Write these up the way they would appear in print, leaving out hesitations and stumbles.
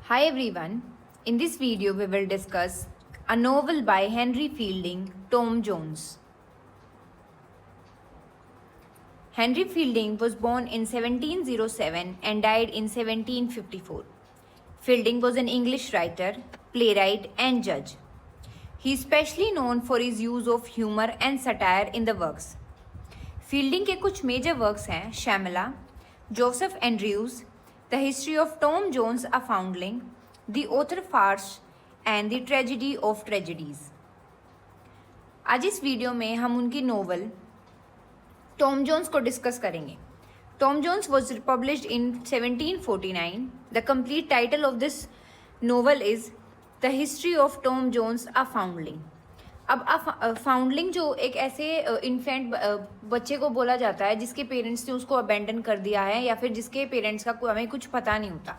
Hi everyone, in this video we will discuss a novel by Henry Fielding, Tom Jones. Henry Fielding was born in 1707 and died in 1754. Fielding was an English writer, playwright and judge. He is specially known for his use of humor and satire in the works. Fielding के कुछ major works हैं Shamela, Joseph Andrews, the history of Tom Jones a foundling, the author farce and the tragedy of tragedies. आज इस video में हम उनकी novel Tom Jones को discuss करेंगे। Tom Jones was published in 1749। The complete title of this novel is the history of Tom Jones a foundling. अब foundling जो एक ऐसे इन्फेंट बच्चे को बोला जाता है जिसके पेरेंट्स ने उसको अबेंडन कर दिया है या फिर जिसके पेरेंट्स का हमें कुछ पता नहीं होता।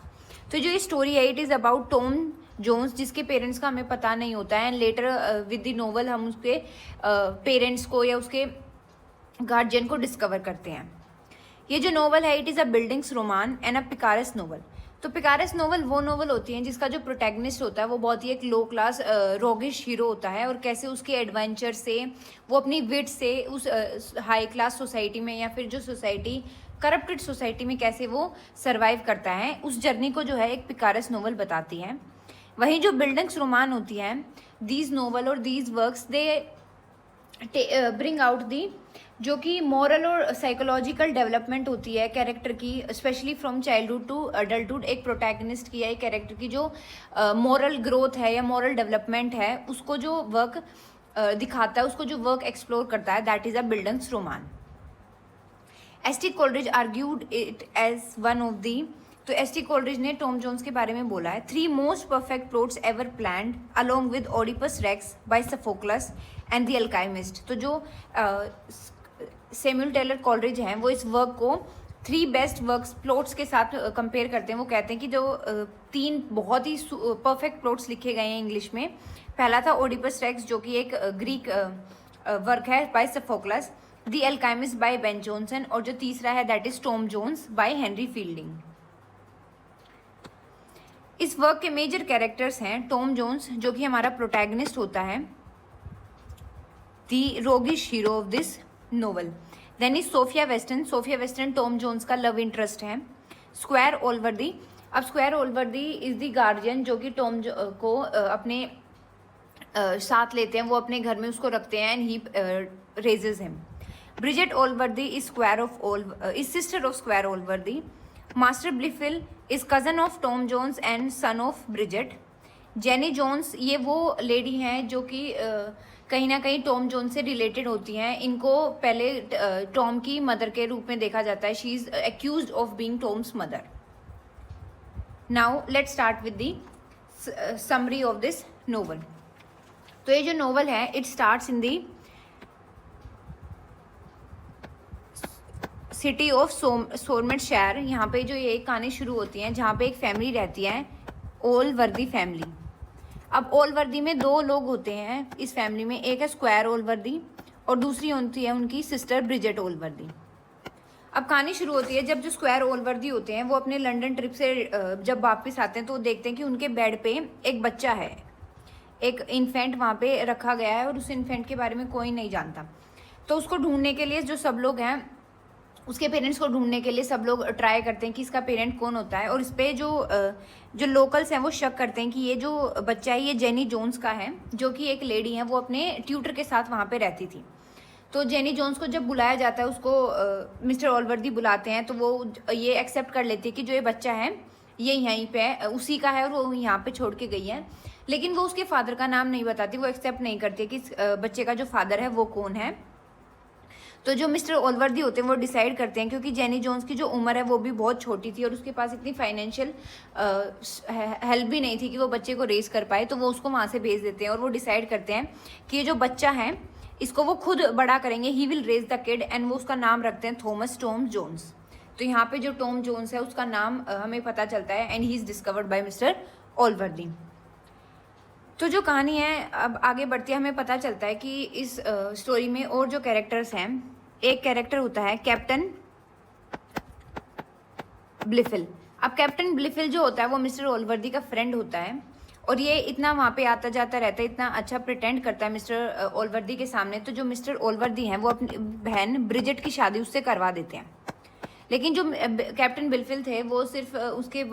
तो जो ये स्टोरी है it is about Tom Jones जिसके पेरेंट्स का हमें पता नहीं होता है and later with the novel हम उसके पेरेंट्स को या उसके गार्जियन को डिस्कवर करते हैं। ये जो नोवेल है it is a bildungsroman and a picaresque novel. तो पिकारेस नोवेल वो नोवेल होती है जिसका जो प्रोटैगनिस्ट होता है वो बहुत ही एक लो क्लास रोगिश हीरो होता है और कैसे उसके एडवेंचर से वो अपनी विट से उस हाई क्लास सोसाइटी में या फिर जो सोसाइटी करप्टेड सोसाइटी में कैसे वो सरवाइव करता है उस जर्नी को जो है एक पिकारेस नोवेल बताती है। वहीं जो बिल्डिंग्स रोमान होती है दीज नोवेल और these works they bring out the जो कि मॉरल और साइकोलॉजिकल डेवलपमेंट होती है कैरेक्टर की specially from childhood to adulthood. एक प्रोटैगनिस्ट की है कैरेक्टर की जो मॉरल ग्रोथ है या मॉरल डेवलपमेंट है उसको जो वर्क दिखाता है उसको जो वर्क एक्सप्लोर करता है that is a bildungsroman. S T. Coleridge argued it as one of the. तो एस.टी. कोलरिज ने टॉम जोन्स के बारे में बोला है 3 most perfect plots ever planned along with Oedipus Rex by Sophocles and the alchemist. तो जो Samuel Taylor Coleridge हैं वो इस वर्क को 3 बेस्ट वर्क्स प्लॉट्स के साथ कंपेयर करते हैं। वो कहते हैं कि जो 3 बहुत ही परफेक्ट प्लॉट्स लिखे गए हैं इंग्लिश में। पहला था ओडिपस रेक्स जो कि एक ग्रीक वर्क है by Sophocles, the alchemist by Ben Jonson और जो तीसरा है that is Tom Jones by Henry Fielding. इस वर्क के मेजर कैरेक्टर्स हैं टॉम जोन्स जो कि हमारा प्रोटैगनिस्ट होता है, the roguish hero of this novel. Then is Sophia Weston. Sophia Weston Tom Jones का लव इंटरेस्ट है। Squire Allworthy. अब Squire Allworthy is the guardian जो कि टॉम को अपने साथ लेते हैं, वो अपने घर में उसको रखते हैं and he raises him. Bridget Allworthy is sister of Squire Allworthy. Master Blifil is cousin of Tom Jones and son of Bridget. Jenny Jones ये वो लेडी हैं जो कि कहीं ना कहीं टॉम जोन्स से रिलेटेड होती हैं। इनको पहले टॉम की मदर के रूप में देखा जाता है। She is accused of being Tom's mother. Now let's start with the summary of this novel. तो ये जो नोवेल है it starts in the city of Somersetshire. यहाँ पे जो ये कहानी शुरू होती है जहाँ पे एक फैमिली रहती है ओलवर्दी फैमिली। अब ओलवर्दी में 2 लोग होते हैं इस फैमिली में, एक है स्क्वायर ओलवर्दी और दूसरी होती है उनकी सिस्टर ब्रिजेट ओलवर्दी। अब कहानी शुरू होती है जब जो स्क्वायर ओलवर्दी होते हैं वो अपने लंदन ट्रिप से जब वापस आते हैं तो देखते हैं कि उनके बेड पे एक बच्चा है, एक इन्फेंट वहाँ पे रखा गया है और उस इन्फेंट के बारे में कोई नहीं जानता। तो उसको ढूंढने के लिए जो सब लोग हैं उसके पेरेंट्स को ढूंढने के लिए सब लोग ट्राई करते हैं कि इसका पेरेंट कौन होता है और इस पर जो लोकल्स हैं वो शक करते हैं कि ये जो बच्चा है ये जेनी जोन्स का है जो कि एक लेडी है, वो अपने ट्यूटर के साथ वहाँ पे रहती थी। तो जेनी जोन्स को जब बुलाया जाता है उसको मिस्टर ओलवर्दी बुलाते हैं तो वो ये एक्सेप्ट कर लेती है कि जो ये बच्चा है ये यहीं पे उसी का है और वो यहाँ पे छोड़ के गई है, लेकिन वो उसके फादर का नाम नहीं बताती। वो एक्सेप्ट नहीं करती कि इस बच्चे का जो फादर है वो कौन है। तो जो मिस्टर ओलवर्दी होते हैं वो डिसाइड करते हैं क्योंकि जेनी जोन्स की जो उम्र है वो भी बहुत छोटी थी और उसके पास इतनी फाइनेंशियल हेल्प भी नहीं थी कि वो बच्चे को रेज कर पाए, तो वो उसको वहाँ से भेज देते हैं और वो डिसाइड करते हैं कि ये जो बच्चा है इसको वो खुद बड़ा करेंगे, he will raise the kid, and वो उसका नाम रखते हैं थॉमस टॉम जोन्स। तो यहाँ पे जो टॉम जोन्स है उसका नाम हमें पता चलता है and he is discovered by mister Allworthy. तो जो कहानी है अब आगे बढ़ती है हमें पता चलता है कि इस स्टोरी में और जो कैरेक्टर्स हैं, एक कैरेक्टर होता है कैप्टन ब्लिफिल। अब कैप्टन ब्लिफिल जो होता है वो मिस्टर ओलवर्दी का फ्रेंड होता है और ये इतना वहाँ पे आता जाता रहता है, इतना अच्छा प्रिटेंड करता है मिस्टर ओलवर्दी के सामने। तो जो मिस्टर ओलवर्दी हैं वो अपनी बहन ब्रिजेट की शादी उससे करवा देते हैं। लेकिन जो कैप्टन बिलफिल थे वो सिर्फ उसके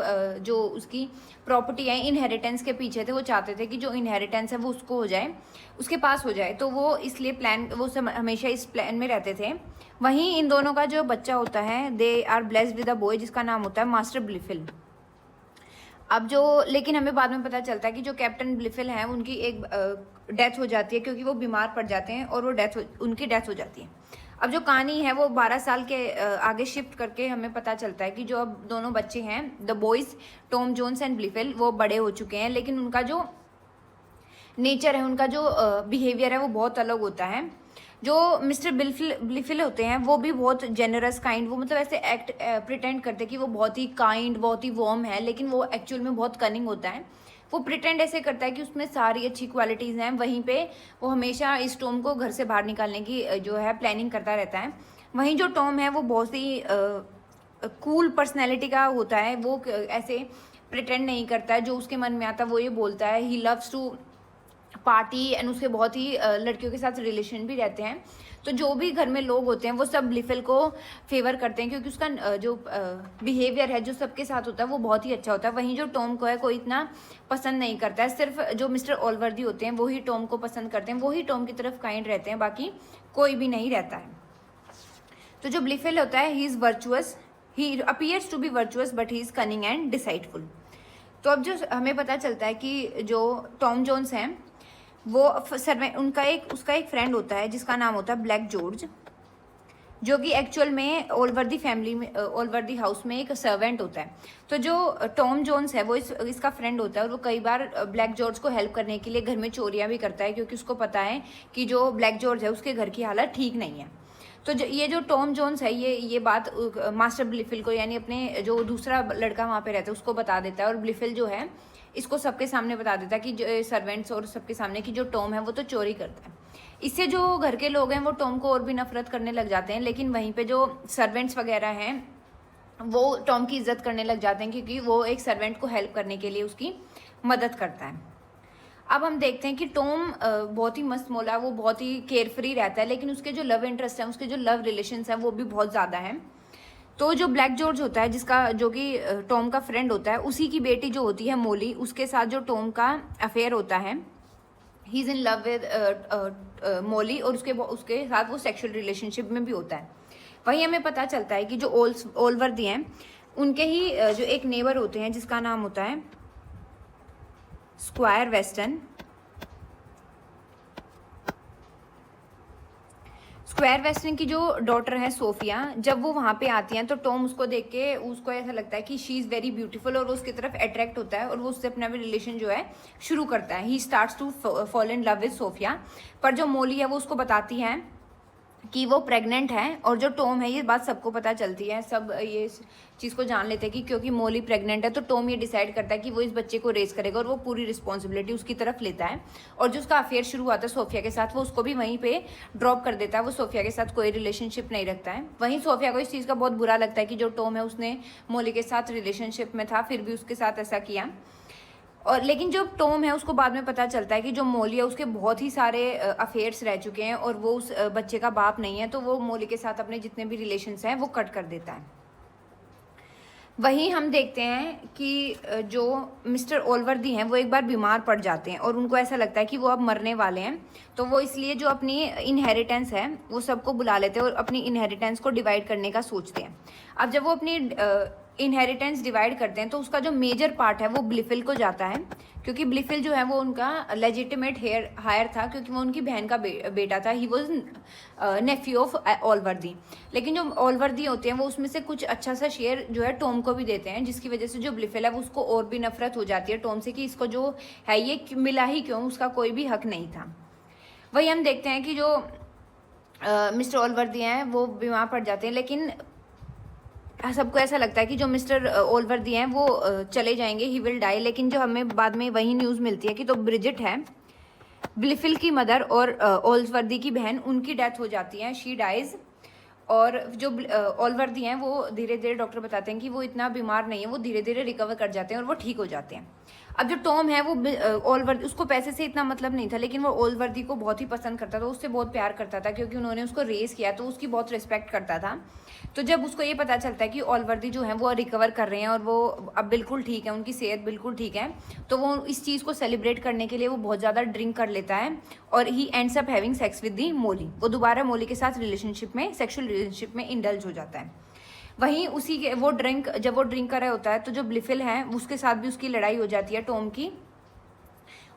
जो उसकी प्रॉपर्टी है इनहेरिटेंस के पीछे थे। वो चाहते थे कि जो इनहेरिटेंस है वो उसको हो जाए, उसके पास हो जाए। तो वो इसलिए वो हमेशा इस प्लान में रहते थे। वहीं इन दोनों का जो बच्चा होता है, they are blessed with a boy जिसका नाम होता है मास्टर ब्लिफिल। अब जो लेकिन हमें बाद में पता चलता है कि जो कैप्टन ब्लिफिल हैं उनकी एक डेथ हो जाती है, क्योंकि वो बीमार पड़ जाते हैं और वो उनकी डेथ हो जाती है। अब जो कहानी है वो 12 साल के आगे शिफ्ट करके हमें पता चलता है कि जो अब दोनों बच्चे हैं, the boys Tom Jones and Blifil, वो बड़े हो चुके हैं। लेकिन उनका जो नेचर है, उनका जो बिहेवियर है वो बहुत अलग होता है। जो मिस्टर ब्लिफिल होते हैं वो भी बहुत जेनरस काइंड, वो मतलब ऐसे एक्ट प्रिटेंड करते हैं कि वो बहुत ही काइंड, बहुत ही वार्म है, लेकिन वो एक्चुअल में बहुत कनिंग होता है। वो प्रिटेंड ऐसे करता है कि उसमें सारी अच्छी क्वालिटीज़ हैं। वहीं पे वो हमेशा इस टॉम को घर से बाहर निकालने की जो है प्लानिंग करता रहता है। वहीं जो टॉम है वो बहुत ही कूल पर्सनैलिटी का होता है। वो ऐसे प्रिटेंड नहीं करता है, जो उसके मन में आता है वो ये बोलता है। He loves to party and उसके बहुत ही लड़कियों के साथ रिलेशन भी रहते हैं। तो जो भी घर में लोग होते हैं वो सब ब्लिफिल को फेवर करते हैं, क्योंकि उसका जो बिहेवियर है जो सबके साथ होता है वो बहुत ही अच्छा होता है। वहीं जो टॉम को है कोई इतना पसंद नहीं करता है। सिर्फ जो मिस्टर ओलवर्दी होते हैं वो ही टॉम को पसंद करते हैं, वो ही टॉम की तरफ काइंड रहते हैं, बाकी कोई भी नहीं रहता है। तो जो ब्लिफिल होता है, he is virtuous, he appears to be virtuous but he is cunning and deceitful. तो अब जो हमें पता चलता है कि जो टॉम जोन्स हैं वो उसका एक फ्रेंड होता है जिसका नाम होता है ब्लैक जॉर्ज, जो कि एक्चुअल में ओलवर्दी फैमिली में, ओलवर्दी हाउस में एक सर्वेंट होता है। तो जो टॉम जोन्स है वो इसका फ्रेंड होता है और वो कई बार ब्लैक जॉर्ज को हेल्प करने के लिए घर में चोरियां भी करता है, क्योंकि उसको पता है कि जो ब्लैक जॉर्ज है उसके घर की हालत ठीक नहीं है। तो ये जो टॉम जोन्स है ये बात मास्टर ब्लिफिल को, यानी अपने जो दूसरा लड़का वहाँ पे रहता है उसको बता देता है। और ब्लिफिल जो है इसको सबके सामने बता देता है कि जो सर्वेंट्स और सबके सामने कि जो टॉम है वो तो चोरी करता है। इससे जो घर के लोग हैं वो टॉम को और भी नफरत करने लग जाते हैं। लेकिन वहीं पे जो सर्वेंट्स वगैरह हैं वो टॉम की इज्जत करने लग जाते हैं, क्योंकि वो एक सर्वेंट को हेल्प करने के लिए उसकी मदद करता है। अब हम देखते हैं कि टॉम बहुत ही मस्त मौला है, वो बहुत ही केयरफ्री रहता है, लेकिन उसके जो लव इंटरेस्ट है, उसके जो लव रिलेशंस हैं वो भी बहुत ज़्यादा हैं। तो जो ब्लैक जॉर्ज होता है, जिसका जो कि टॉम का फ्रेंड होता है, उसी की बेटी जो होती है मोली, उसके साथ जो टॉम का अफेयर होता है, he is in love with Molly, और उसके साथ वो सेक्सुअल रिलेशनशिप में भी होता है। वहीं हमें पता चलता है कि जो ओलवर्दी हैं उनके ही जो एक नेबर होते हैं जिसका नाम होता है स्क्वायर वेस्टन। स्क्वायर वेस्टन की जो डॉटर है सोफिया, जब वो वहाँ पे आती हैं तो टॉम उसको देख के उसको ऐसा लगता है कि शी इज़ वेरी ब्यूटीफुल, और वो उसकी तरफ अट्रैक्ट होता है और वो उससे अपना भी रिलेशन जो है शुरू करता है। He starts to fall in love with Sophia. पर जो मोली है वो उसको बताती है कि वो प्रेग्नेंट है, और जो टॉम है, ये बात सबको पता चलती है, सब ये चीज़ को जान लेते हैं कि क्योंकि मोली प्रेग्नेंट है तो टॉम ये डिसाइड करता है कि वो इस बच्चे को रेज करेगा और वो पूरी रिस्पॉन्सिबिलिटी उसकी तरफ लेता है। और जो उसका अफेयर शुरू हुआ था सोफिया के साथ, वो उसको भी वहीं पे ड्रॉप कर देता है। वो सोफिया के साथ कोई रिलेशनशिप नहीं रखता है। वहीं सोफिया को इस चीज़ का बहुत बुरा लगता है कि जो टॉम है उसने मोली के साथ रिलेशनशिप में था फिर भी उसके साथ ऐसा किया। और लेकिन जो टॉम है उसको बाद में पता चलता है कि जो मोली है उसके बहुत ही सारे अफेयर्स रह चुके हैं और वो उस बच्चे का बाप नहीं है। तो वो मोली के साथ अपने जितने भी रिलेशंस हैं वो कट कर देता है। वहीं हम देखते हैं कि जो मिस्टर ओलवर्दी हैं वो एक बार बीमार पड़ जाते हैं और उनको ऐसा लगता है कि वो अब मरने वाले हैं। तो वो इसलिए जो अपनी इनहेरिटेंस है वो सबको बुला लेते हैं और अपनी इनहेरिटेंस को डिवाइड करने का सोचते हैं। अब जब वो अपनी इनहेरिटेंस डिवाइड करते हैं तो उसका जो मेजर पार्ट है वो ब्लिफिल को जाता है, क्योंकि ब्लिफिल जो है वो उनका लेजिटिमेट हायर था, क्योंकि वो उनकी बहन का बेटा था। He was nephew of Allworthy. लेकिन जो ओलवर्दी होते हैं वो उसमें से कुछ अच्छा सा शेयर जो है टॉम को भी देते हैं, जिसकी वजह से जो ब्लिफिल है वो उसको और भी नफरत हो जाती है टॉम से कि इसको जो है ये मिला ही क्यों, उसका कोई भी हक नहीं था। वही हम देखते हैं कि जो मिस्टर ओलवर्दी हैं वो बीमार पड़ जाते हैं, लेकिन सबको ऐसा लगता है कि जो मिस्टर ओलवर्दी हैं वो चले जाएंगे, ही विल डाई। लेकिन जो हमें बाद में वही न्यूज़ मिलती है कि तो ब्रिजिट है, ब्लिफिल की मदर और ओल्सवर्दी की बहन, उनकी डेथ हो जाती है, शी डाइज। और जो ऑलवर्दी हैं वो धीरे धीरे डॉक्टर बताते हैं कि वो इतना बीमार नहीं है, वो धीरे धीरे रिकवर कर जाते हैं और वो ठीक हो जाते हैं। अब जो टॉम है वो ऑलवर्दी, उसको पैसे से इतना मतलब नहीं था, लेकिन वो ऑलवर्दी को बहुत ही पसंद करता था, उससे बहुत प्यार करता था क्योंकि उन्होंने उसको रेस किया, तो उसकी बहुत रिस्पेक्ट करता था। तो जब उसको ये पता चलता है कि ऑलवर्दी जो है वो रिकवर कर रहे हैं और वो अब बिल्कुल ठीक है, उनकी सेहत बिल्कुल ठीक है, तो वो इस चीज़ को सेलिब्रेट करने के लिए वो बहुत ज़्यादा ड्रिंक कर लेता है और he ends up having sex with the Molly. वो दोबारा मोली के साथ रिलेशनशिप में, सेक्शुअल रिलेशनशिप में इंडल्ज हो जाता है। वहीं उसी के जब वो ड्रिंक कर रहा होता है तो जो ब्लिफिल है उसके साथ भी उसकी लड़ाई हो जाती है टॉम की,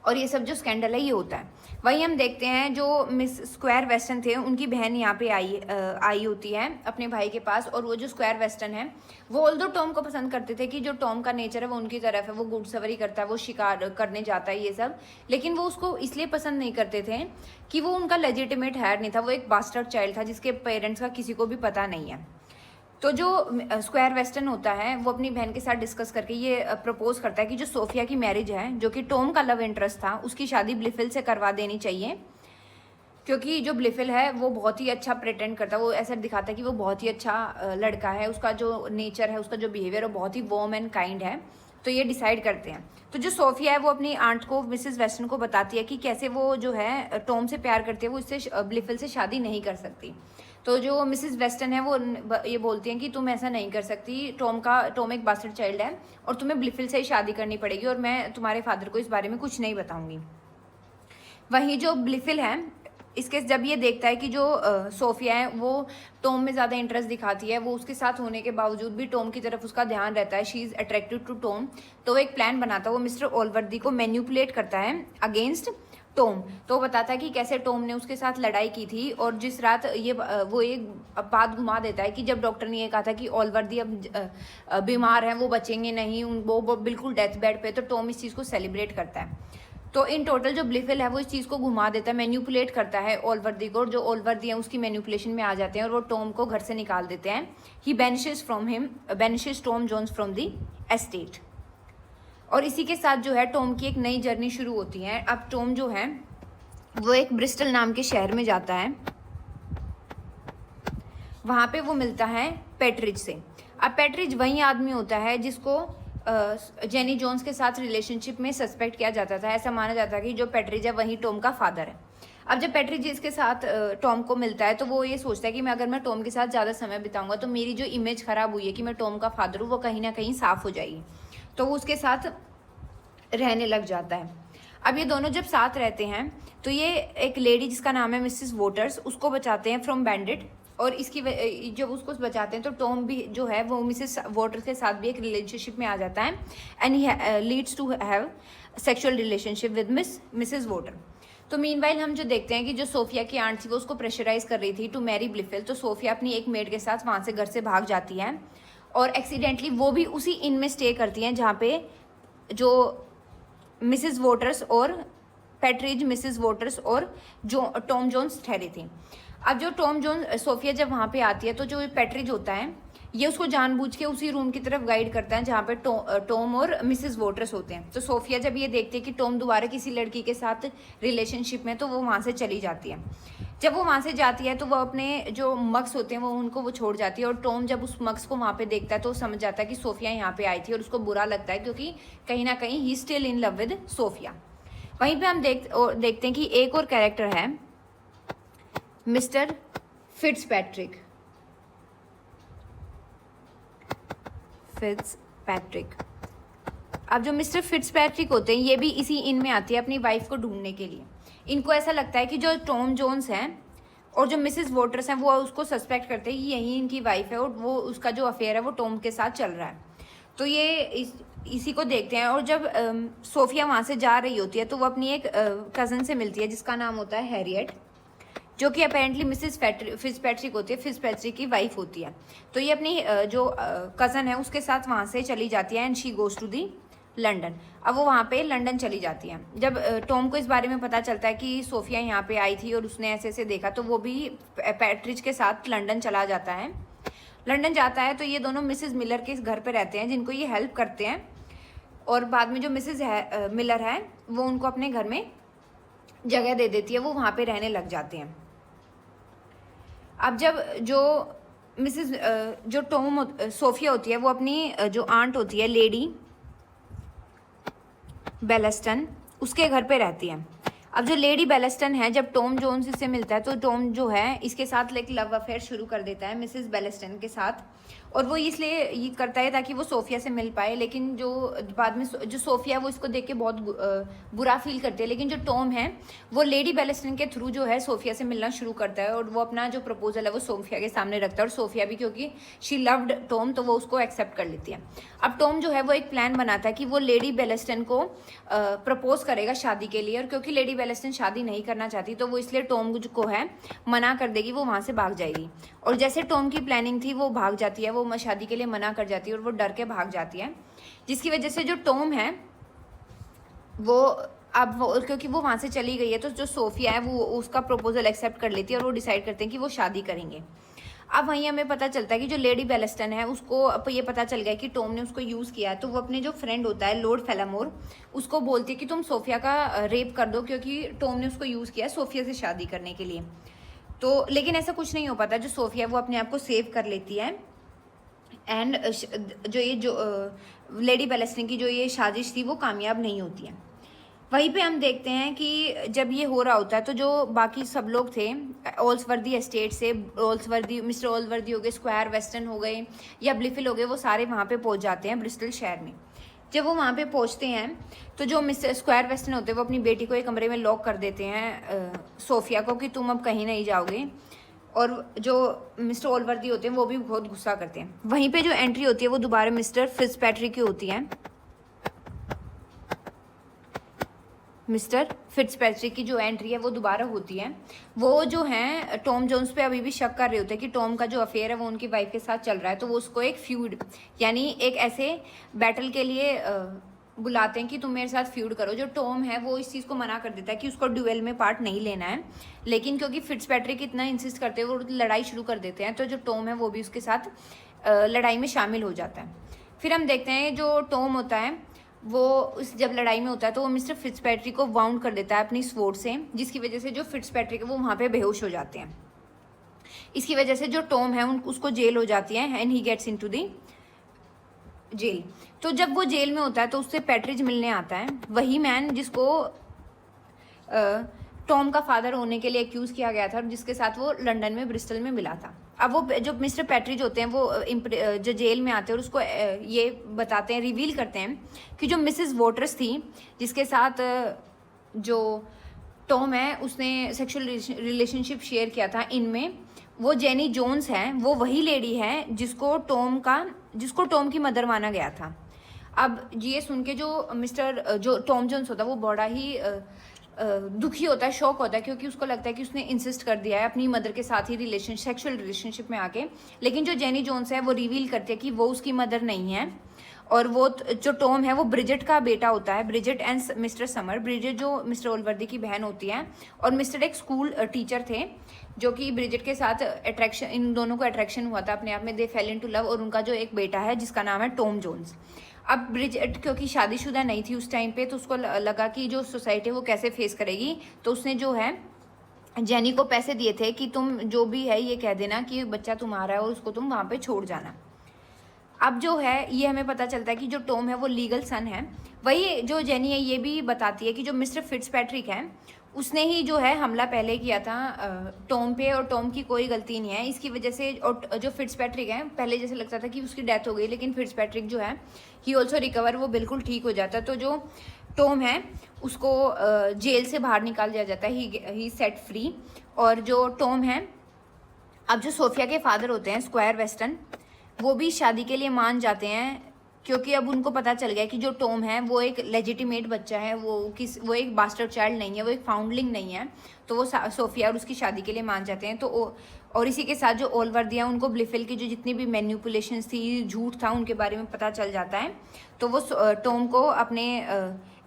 और ये सब जो स्कैंडल है ये होता है। वहीं हम देखते हैं जो मिस स्क्वायर वेस्टर्न थे, उनकी बहन यहाँ पे आई होती है अपने भाई के पास, और वो जो स्क्वायर वेस्टर्न है वो ऑल्दो टॉम को पसंद करते थे कि जो टॉम का नेचर है वो उनकी तरफ है, वो घुड़सवारी करता है, वो शिकार करने जाता है ये सब, लेकिन वो उसको इसलिए पसंद नहीं करते थे कि वो उनका लेजिटिमेट हेयर नहीं था, वो एक बास्टर्ड चाइल्ड था जिसके पेरेंट्स का किसी को भी पता नहीं है। तो जो स्क्वायर वेस्टर्न होता है वो अपनी बहन के साथ डिस्कस करके ये प्रपोज करता है कि जो सोफिया की मैरिज है, जो कि टॉम का लव इंटरेस्ट था, उसकी शादी ब्लिफिल से करवा देनी चाहिए, क्योंकि जो ब्लिफिल है वो बहुत ही अच्छा प्रिटेंड करता है, वो ऐसा दिखाता है कि वो बहुत ही अच्छा लड़का है, उसका जो नेचर है, उसका जो बिहेवियर है बहुत ही वार्म एंड काइंड है। तो ये डिसाइड करते हैं। तो जो सोफिया है वो अपनी आंट को, मिसेस वेस्टर्न को बताती है कि कैसे वो जो है टॉम से प्यार करती है, वो इससे ब्लिफिल से शादी नहीं कर सकती। तो जो मिसेस वेस्टर्न है वो ये बोलती हैं कि तुम ऐसा नहीं कर सकती, टॉम एक बास्टर्ड चाइल्ड है और तुम्हें ब्लिफिल से ही शादी करनी पड़ेगी, और मैं तुम्हारे फादर को इस बारे में कुछ नहीं बताऊंगी। वहीं जो ब्लिफिल है, इसके जब ये देखता है कि जो सोफिया है वो टॉम में ज़्यादा इंटरेस्ट दिखाती है, वो उसके साथ होने के बावजूद भी टॉम की तरफ उसका ध्यान रहता है, she is attracted to Tom, तो एक प्लान बनाता है, वो मिस्टर ऑलवर्दी को मैन्युपुलेट करता है अगेंस्ट टॉम। तो बताता है कि कैसे टॉम ने उसके साथ लड़ाई की थी, और जिस रात वो एक बात घुमा देता है कि जब डॉक्टर ने ये कहा था कि ऑलवर्दी अब बीमार है, वो बचेंगे नहीं, वो बिल्कुल डेथ बेड पे, तो टॉम इस चीज़ को सेलिब्रेट करता है। तो इन टोटल जो ब्लिफिल है वो इस चीज़ को घुमा देता है, मैन्युपुलेट करता है ऑलवर्दी को, और जो ऑलवर्दी है उसकी मैन्युपुलेशन में आ जाते हैं और वो टॉम को घर से निकाल देते हैं। He banishes Tom Jones from the estate. और इसी के साथ जो है टॉम की एक नई जर्नी शुरू होती है। अब टॉम जो है वो एक ब्रिस्टल नाम के शहर में जाता है, वहाँ पे वो मिलता है पैट्रिज से। अब पैट्रिज वही आदमी होता है जिसको जेनी जोन्स के साथ रिलेशनशिप में सस्पेक्ट किया जाता था। ऐसा माना जाता है कि जो पैट्रिज है वही टॉम का फादर है। अब जब पैट्रिज इसके साथ टॉम को मिलता है तो वो ये सोचता है कि अगर मैं टॉम के साथ ज़्यादा समय बिताऊंगा तो मेरी जो इमेज खराब हुई है कि मैं टॉम का फादर हूँ वो कहीं ना कहीं साफ हो जाएगी, तो वो उसके साथ रहने लग जाता है। अब ये दोनों जब साथ रहते हैं तो ये एक लेडी जिसका नाम है मिसेस वोटर्स, उसको बचाते हैं फ्रॉम बैंडिट, और इसकी जब उसको बचाते हैं तो टॉम भी जो है वो मिसेस वोटर्स के साथ भी एक रिलेशनशिप में आ जाता है, and he leads to have sexual relationship with Mrs Water. तो मीनवाइल हम जो देखते हैं कि जो सोफिया की आंट थी वो उसको प्रेशराइज कर रही थी टू मैरी ब्लिफिल, तो सोफिया अपनी एक मेड के साथ वहाँ से घर से भाग जाती है, और एक्सीडेंटली वो भी उसी इन में स्टे करती हैं जहाँ पे जो मिसेस वोटर्स और पैट्रिज, मिसेस वोटर्स और जो टॉम जोन्स ठहरी थी। अब जो टॉम जोन्स, सोफिया जब वहाँ पे आती है तो जो पैट्रिज होता है ये उसको जानबूझ के उसी रूम की तरफ गाइड करता है जहाँ पे टॉम और मिसेस वोटर्स होते हैं। तो सोफिया जब ये देखती है कि टॉम दोबारा किसी लड़की के साथ रिलेशनशिप में, तो वो वहाँ से चली जाती है। जब वो वहाँ से जाती है तो वो अपने जो मग्स होते हैं वो छोड़ जाती है, और टॉम जब उस मग्स को वहाँ पे देखता है तो समझ जाता है कि सोफिया यहाँ पे आई थी, और उसको बुरा लगता है क्योंकि कहीं ना कहीं he still in love with Sophia. वहीं पे हम देखते हैं कि एक और कैरेक्टर है मिस्टर फिट्जपैट्रिक। अब जो मिस्टर फिट्जपैट्रिक होते हैं ये भी इसी इन में आते हैं अपनी वाइफ को ढूंढने के लिए। इनको ऐसा लगता है कि जो टॉम जोन्स हैं और जो मिसेस वोटर्स हैं वो उसको सस्पेक्ट करते हैं कि यही इनकी वाइफ है, और वो उसका जो अफेयर है वो टॉम के साथ चल रहा है। तो ये इसी को देखते हैं। और जब सोफिया वहाँ से जा रही होती है तो वो अपनी एक कज़न से मिलती है जिसका नाम होता है हैरियट, जो कि अपेरेंटली मिसेस फिट्जपैट्रिक होती है, फिट्जपैट्रिक की वाइफ होती है। तो ये अपनी जो कज़न है उसके साथ वहाँ से चली जाती है, and she goes to the London. अब वो वहाँ पे लंदन चली जाती है। जब टॉम को इस बारे में पता चलता है कि सोफिया यहाँ पे आई थी और उसने ऐसे ऐसे देखा, तो वो भी पैट्रिज के साथ लंदन चला जाता है। लंदन जाता है तो ये दोनों मिसेस मिलर के घर पे रहते हैं जिनको ये हेल्प करते हैं, और बाद में जो मिसेस मिलर है वो उनको अपने घर में जगह दे देती है, वो वहाँ पे रहने लग जाते हैं। अब जब जो मिसेस जो सोफिया होती है वो अपनी जो आंट होती है लेडी बेलस्टन, उसके घर पे रहती है। अब जो लेडी बेलस्टन है, जब टॉम जोन्स इससे मिलता है तो टॉम जो है इसके साथ एक लव अफेयर शुरू कर देता है मिसेस बेलस्टन के साथ, और वो इसलिए ये करता है ताकि वो सोफिया से मिल पाए। लेकिन जो बाद में जो सोफिया है वो इसको देख के बहुत बुरा फील करती है, लेकिन जो टॉम है वो लेडी बेलस्टन के थ्रू जो है सोफिया से मिलना शुरू करता है, और वो अपना जो प्रपोजल है वो सोफिया के सामने रखता है, और सोफिया भी क्योंकि शी लव्ड टॉम तो वो उसको एक्सेप्ट कर लेती है। अब टॉम जो है वो एक प्लान बनाता है कि वो लेडी बेलस्टन को प्रपोज करेगा शादी के लिए, और क्योंकि लेडी बेलस्टन शादी नहीं करना चाहती तो वो इसलिए टॉम को है मना कर देगी, वो वहाँ से भाग जाएगी। और जैसे टॉम की प्लानिंग थी वो भाग जाती है, वो शादी के लिए मना कर जाती है और वो डर के भाग जाती है, जिसकी वजह से जो टॉम है वो अब वो क्योंकि वो वहाँ से चली गई है तो जो सोफिया है वो उसका प्रपोजल एक्सेप्ट कर लेती है, और वो डिसाइड करते हैं कि वो शादी करेंगे। अब वहीं हमें पता चलता है कि जो लेडी बेलस्टन है उसको अब ये पता चल गया कि टॉम ने उसको यूज़ किया, तो वो अपने जो फ्रेंड होता है लॉर्ड फेलामोर उसको बोलती है कि तुम सोफिया का रेप कर दो, क्योंकि टॉम ने उसको यूज़ किया सोफिया से शादी करने के लिए। तो लेकिन ऐसा कुछ नहीं हो पाता, जो सोफिया वो अपने आप को सेव कर लेती है, एंड जो लेडी बेलस्टन की जो ये साजिश थी वो कामयाब नहीं होती है। वहीं पे हम देखते हैं कि जब ये हो रहा होता है तो जो बाकी सब लोग थे ओल्सवर्दी एस्टेट से, मिस्टर ओल्सवर्दी हो गए, स्क्वायर वेस्टर्न हो गए या ब्लिफिल हो गए, वो सारे वहाँ पे पहुँच जाते हैं ब्रिस्टल शहर में। जब वो वहाँ पे पहुँचते हैं तो जो मिस्टर स्क्वायर वेस्टर्न होते हैं वो अपनी बेटी को एक कमरे में लॉक कर देते हैं सोफिया को कि तुम अब कहीं नहीं जाओगे, और जो मिस्टर ओल्सवर्दी होते हैं वो भी बहुत गुस्सा करते हैं। वहीं पे जो एंट्री होती है वो दोबारा मिस्टर फिट्जपैट्रिक की होती है। मिस्टर फिट्जपैट्रिक की जो एंट्री है वो दोबारा होती है। वो जो हैं टॉम जोन्स पे अभी भी शक कर रहे होते हैं कि टॉम का जो अफेयर है वो उनकी वाइफ के साथ चल रहा है, तो वो उसको एक फ्यूड यानी एक ऐसे बैटल के लिए बुलाते हैं कि तुम मेरे साथ फ्यूड करो। जो टॉम है वो इस चीज़ को मना कर देता है कि उसको ड्यूएल में पार्ट नहीं लेना है, लेकिन क्योंकि फिट्जपैट्रिक इतना इंसिस्ट करते हैं वो लड़ाई शुरू कर देते हैं, तो जो टॉम है वो भी उसके साथ लड़ाई में शामिल हो जाता है। फिर हम देखते हैं जो टॉम होता है वो उस जब लड़ाई में होता है तो वो मिस्टर फिट्जपैट्रिक को वाउंड कर देता है अपनी स्वॉर्ड से, जिसकी वजह से जो फिट्जपैट्रिक है वो वहाँ पे बेहोश हो जाते हैं। इसकी वजह से जो टॉम है उसको जेल हो जाती है and he gets into the jail. तो जब वो जेल में होता है तो उससे पैट्रिज मिलने आता है, वही मैन जिसको टॉम का फादर होने के लिए एक्यूज़ किया गया था और जिसके साथ वो लंदन में ब्रिस्टल में मिला था। अब वो जो मिस्टर पैट्रिज होते हैं वो जो जेल में आते हैं और उसको ये बताते हैं, रिवील करते हैं कि जो मिसेस वॉटर्स थी जिसके साथ जो टॉम है उसने सेक्सुअल रिलेशनशिप शेयर किया था, इनमें वो जेनी जोन्स है, वो वही लेडी है जिसको टॉम की मदर माना गया था। अब ये सुन के जो टॉम जोन्स होता है वो बड़ा ही दुखी होता है, शॉक होता है, क्योंकि उसको लगता है कि उसने इंसिस्ट कर दिया है अपनी मदर के साथ ही सेक्सुअल रिलेशनशिप में आके। लेकिन जो जेनी जोन्स है वो रिवील करती है कि वो उसकी मदर नहीं है, और वो जो टॉम है वो ब्रिजेट का बेटा होता है, Bridget and mister summer. Bridget जो मिस्टर ओल्सवर्दी की बहन होती है, और मिस्टर एक स्कूल टीचर थे जो कि ब्रिजेट के साथ अट्रैक्शन, इन दोनों को अट्रैक्शन हुआ था अपने आप में, दे फेल इनटू लव, और उनका जो एक बेटा है जिसका नाम है टॉम जोन्स। अब ब्रिजेट क्योंकि शादीशुदा नहीं थी उस टाइम पे, तो उसको लगा कि जो सोसाइटी वो कैसे फेस करेगी, तो उसने जो है जेनी को पैसे दिए थे कि तुम जो भी है ये कह देना कि बच्चा तुम्हारा है और उसको तुम वहाँ पे छोड़ जाना। अब जो है ये हमें पता चलता है कि जो टॉम है वो लीगल सन है। वही जो जेनी है ये भी बताती है कि जो मिस्टर फिट्जपैट्रिक है उसने ही जो है हमला पहले किया था टॉम पे, और टॉम की कोई गलती नहीं है। इसकी वजह से और जो फिट्जपैट्रिक है, पहले जैसे लगता था कि उसकी डेथ हो गई, लेकिन फिट्जपैट्रिक जो है ही ऑल्सो रिकवर, वो बिल्कुल ठीक हो जाता है। तो जो टॉम है उसको जेल से बाहर निकाल दिया जाता है, ही सेट फ्री। और जो टॉम है, अब जो सोफिया के फादर होते हैं स्क्वायर वेस्टर्न, वो भी शादी के लिए मान जाते हैं, क्योंकि अब उनको पता चल गया कि जो टॉम है वो एक लेजिटिमेट बच्चा है, वो एक बास्टर्ड चाइल्ड नहीं है, वो एक फाउंडलिंग नहीं है। तो वो सोफिया और उसकी शादी के लिए मान जाते हैं। तो और इसी के साथ जो ओल्सवर्दी है उनको ब्लिफिल की जो जितनी भी मैनिपुलेशंस थी, झूठ था, उनके बारे में पता चल जाता है। तो वो टॉम को अपने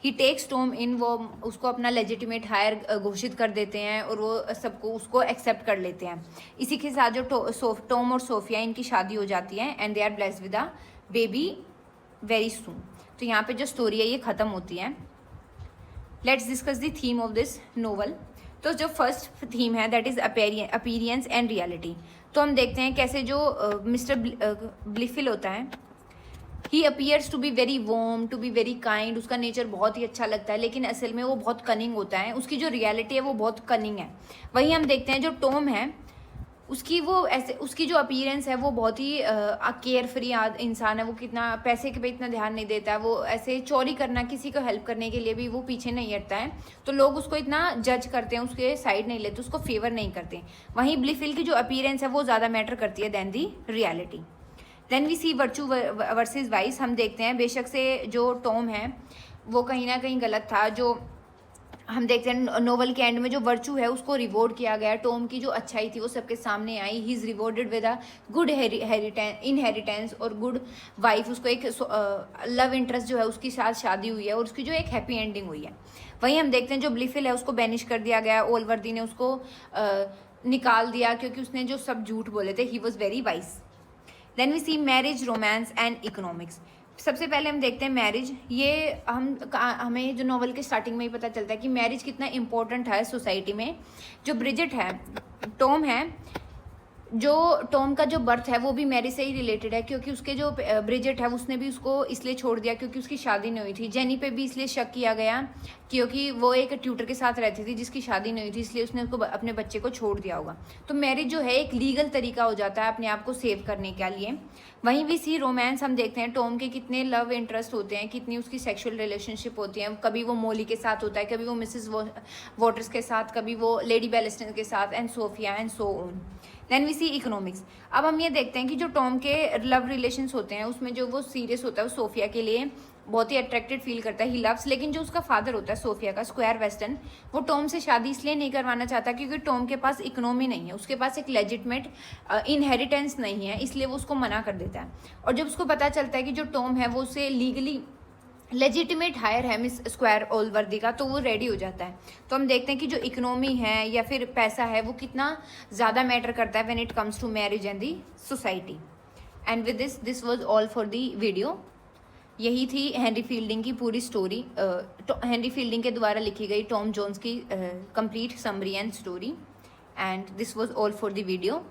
ही टेक्स टॉम इन, वो उसको अपना लेजिटिमेट हायर घोषित कर देते हैं, और वो सबको उसको एक्सेप्ट कर लेते हैं। इसी के साथ जो टॉम और सोफिया इनकी शादी हो जाती है and they are blessed with a baby very soon. तो यहाँ पे जो स्टोरी है ये ख़त्म होती है। Let's discuss the theme of this novel. तो जो फर्स्ट थीम है that is appearance and reality. तो हम देखते हैं कैसे जो मिस्टर ब्लिफिल होता है, he appears to be very warm, to be very kind, उसका नेचर बहुत ही अच्छा लगता है, लेकिन असल में वो बहुत कनिंग होता है, उसकी जो रियलिटी है वो बहुत कनिंग है। वहीं हम देखते हैं जो टॉम है उसकी वो ऐसे उसकी जो अपीयरेंस है वो बहुत ही केयर फ्री इंसान है, वो कितना पैसे के पे इतना ध्यान नहीं देता है, वो ऐसे चोरी करना किसी को हेल्प करने के लिए भी वो पीछे नहीं हटता है, तो लोग उसको इतना जज करते हैं, उसके साइड नहीं लेते, उसको फेवर नहीं करते। वहीं ब्लिफिल की जो अपीयरेंस है वो ज़्यादा मैटर करती है than the reality. Then we see virtue versus vice. हम देखते हैं बेशक से जो टॉम है वो कहीं ना कहीं गलत था, जो हम देखते हैं नोवेल के एंड में जो वर्चू है उसको रिवॉर्ड किया गया, टॉम की जो अच्छाई थी वो सबके सामने आई, he is rewarded with a good inheritance और गुड वाइफ, उसको एक लव इंटरेस्ट जो है उसके साथ शादी हुई है और उसकी जो एक हैप्पी एंडिंग हुई है। वहीं हम देखते हैं जो ब्लिफिल है उसको बैनिश कर दिया गया, ओलवर्दी ने उसको निकाल दिया क्योंकि उसने जो सब झूठ बोले थे, he was very wise. Then we see marriage, romance and economics. सबसे पहले हम देखते हैं मैरिज। ये हमें जो नॉवल के स्टार्टिंग में ही पता चलता है कि मैरिज कितना इम्पोर्टेंट है सोसाइटी में। जो ब्रिजिट है, टॉम है, जो टॉम का जो बर्थ है वो भी मैरिज से ही रिलेटेड है, क्योंकि उसके जो ब्रिजिट है उसने भी उसको इसलिए छोड़ दिया क्योंकि उसकी शादी नहीं हुई थी। जेनी पे भी इसलिए शक किया गया क्योंकि वो एक ट्यूटर के साथ रहती थी जिसकी शादी नहीं हुई थी, इसलिए उसने उसको अपने बच्चे को छोड़ दिया होगा। तो मैरिज जो है एक लीगल तरीका हो जाता है अपने आप को सेव करने के लिए। वहीं भी सी रोमांस, हम देखते हैं टॉम के कितने लव इंटरेस्ट होते हैं, कितनी उसकी सेक्सुअल रिलेशनशिप होती है, कभी वो मोली के साथ होता है, कभी वो मिसेस वॉटर्स के साथ, कभी वो लेडी बेलिस्टन के साथ and Sophia and so on. Then we see economics. अब हम ये देखते हैं कि जो टॉम के लव रिलेशंस होते हैं उसमें जो वो सीरियस होता है वो सोफिया के लिए बहुत ही अट्रैक्टेड फील करता है, ही लव्स। लेकिन जो उसका फादर होता है सोफिया का, स्क्वायर वेस्टर्न, वो टॉम से शादी इसलिए नहीं करवाना चाहता क्योंकि टॉम के पास इकोनॉमी नहीं है, उसके पास एक लेजिटमेट इनहेरिटेंस नहीं है, इसलिए वो उसको मना कर देता है। और जब उसको पता चलता है कि जो टॉम है वो उसे लीगली लेजिटिमेट हायर है मिस स्क्वायर ओलवर्दी का, तो वो रेडी हो जाता है। तो हम देखते हैं कि जो इकोनॉमी है या फिर पैसा है वो कितना ज़्यादा मैटर करता है when it comes to marriage and the society. And with this was all for the video. यही थी हेनरी फील्डिंग की पूरी स्टोरी, हेनरी फील्डिंग के द्वारा लिखी गई टॉम जोन्स की complete summary and story. And this was all for the video.